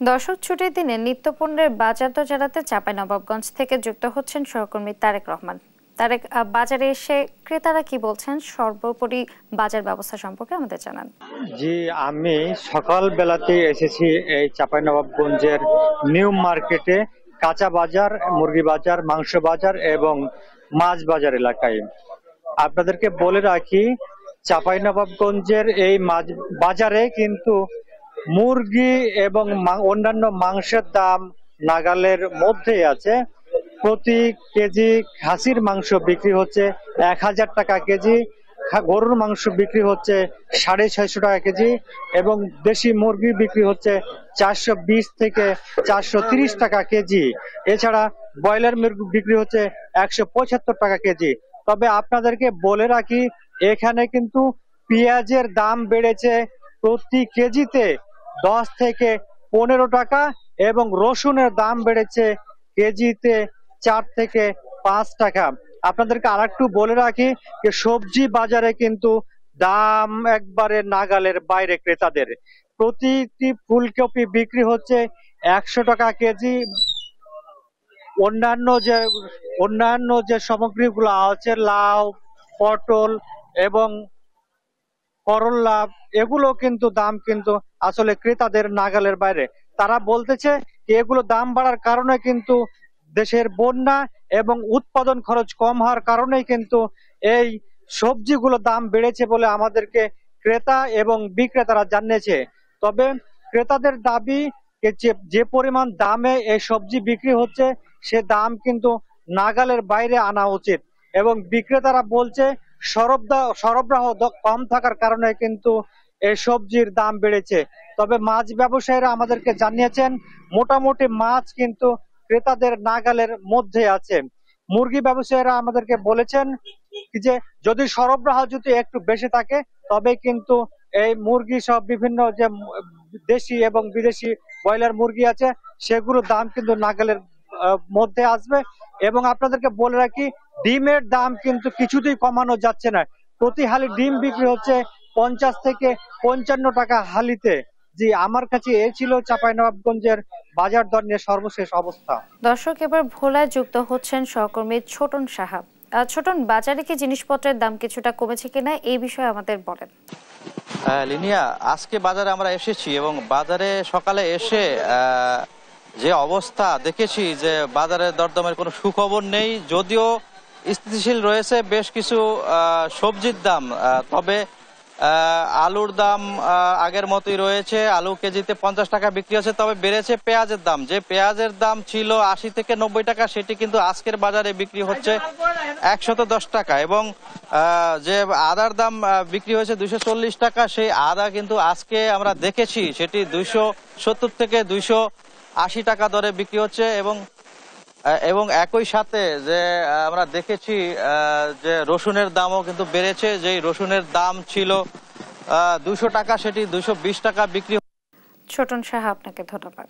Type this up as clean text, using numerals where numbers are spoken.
দর্শক ছুটির দিনে নিত্যপণ্যের বাজার দর জানাতে চাঁপাইনবাবগঞ্জ থেকে যুক্ত হচ্ছেন সহকর্মী তারেক রহমান। তারেক, বাজারে এসে ক্রেতারা কি বলছেন, সর্বোপরি বাজার ব্যবস্থা সম্পর্কে আমাদের জানান। জি, আমি সকাল বেলাতে এসেছি এই চাঁপাইনবাবগঞ্জের নিউ মার্কেটে, কাঁচা বাজার, মুরগি বাজার, মাংস বাজার এবং মাছ বাজার এলাকায়। আপনাদেরকে বলে রাখি, চাঁপাইনবাবগঞ্জের এই মাছ বাজারে কিন্তু মুরগি এবং অন্যান্য মাংসের দাম নাগালের মধ্যেই আছে। প্রতি কেজি খাসির মাংস বিক্রি হচ্ছে ১,০০০ টাকা কেজি, গরুর মাংস বিক্রি হচ্ছে ৬৫০ টাকা কেজি এবং দেশি মুরগি বিক্রি হচ্ছে ৪২০ থেকে ৪৩০ টাকা কেজি। এছাড়া ব্রয়লার মুরগি বিক্রি হচ্ছে ১৭৫ টাকা কেজি। তবে আপনাদেরকে বলে রাখি, এখানে কিন্তু পেঁয়াজের দাম বেড়েছে প্রতি কেজিতে ১০ থেকে ১৫ টাকা এবং রসুনের দাম বেড়েছে কেজিতে ৪ থেকে ৫ টাকা। আপনাদেরকে আরেকটু বলে রাখি যে সবজি বাজারে কিন্তু দাম একবারে নাগালের বাইরে ক্রেতাদের। প্রতিটি ফুলকপি বিক্রি হচ্ছে ১০০ টাকা কেজি। অন্যান্য যে সামগ্রীগুলো আছে, লাউ, পটল এবং করল্লা, এগুলো কিন্তু দাম কিন্তু আসলে ক্রেতাদের নাগালের বাইরে। তারা বলতেছে এগুলো দাম বাড়ার কারণে কিন্তু দেশের বন্যা এবং উৎপাদন খরচ কম হওয়ার কারণেই কিন্তু এই সবজিগুলো দাম বেড়েছে বলে আমাদেরকে ক্রেতা এবং বিক্রেতারা জানিয়েছে। তবে ক্রেতাদের দাবি যে পরিমাণ দামে এই সবজি বিক্রি হচ্ছে সে দাম কিন্তু নাগালের বাইরে আনা উচিত এবং বিক্রেতারা বলছে সরবরাহ কম থাকার কারণে কিন্তু এই সবজির দাম বেড়েছে। তবে মাছ ব্যবসায়ীরা আমাদেরকে জানিয়েছেন মোটামুটি মাছ কিন্তু ক্রেতাদের নাগালের মধ্যে আছে। মুরগি ব্যবসায়ীরা আমাদেরকে বলেছেন যে যদি সরবরাহ যদি একটু বেশি থাকে তবে কিন্তু এই মুরগি সব বিভিন্ন যে দেশি এবং বিদেশি ব্রয়লার মুরগি আছে সেগুলোর দাম কিন্তু নাগালের মধ্যে আসবে। এবং আপনাদেরকে বলে রাখি, ডিমের দাম কিন্তু কিছুতেই কমানো যাচ্ছে না। প্রতি হালি ডিম বিক্রি হচ্ছে ৫০ থেকে ৫৫ টাকা হালিতে। জি, আমার কাছে এই ছিল চাঁপাইনবাবগঞ্জের বাজার দর নিয়ে সর্বশেষ অবস্থা। দর্শক, এবার ভোলায় যুক্ত হচ্ছেন সহকর্মী ছোটন সাহা। ছোটন, বাজারে কি জিনিসপত্রের দাম কিছুটা কমেছে কিনা এই বিষয়ে আমাদের বলেন। লিনিয়া, আজকে বাজারে আমরা এসেছি এবং বাজারে সকালে এসে যে অবস্থা দেখেছি যে বাজারের দরদামের কোনো সুখবর নেই। যদিও স্থিতিশীল রয়েছে বেশ কিছু সবজির দাম, তবে আলুর দাম আগের মতোই রয়েছে। আলু কেজিতে ৫০ টাকা বিক্রি হচ্ছে, তবে বেড়েছে পেঁয়াজের দাম। যে পেঁয়াজের দাম ছিল ৮০ থেকে ৯০ টাকা সেটি কিন্তু আজকের বাজারে বিক্রি হচ্ছে ১১০ টাকা এবং যে আদার দাম বিক্রি হয়েছে ২৪০ টাকা, সেই আদা কিন্তু আজকে আমরা দেখেছি সেটি ২৭০ থেকে ২৮০ টাকা দরে বিক্রি হচ্ছে এবং একই সাথে যে আমরা দেখেছি যে রসুনের দামও কিন্তু বেড়েছে। যেই রসুনের দাম ছিল ২০০ টাকা সেটি ২২০ টাকা বিক্রি। ছোটন সাহা, আপনাকে ধন্যবাদ।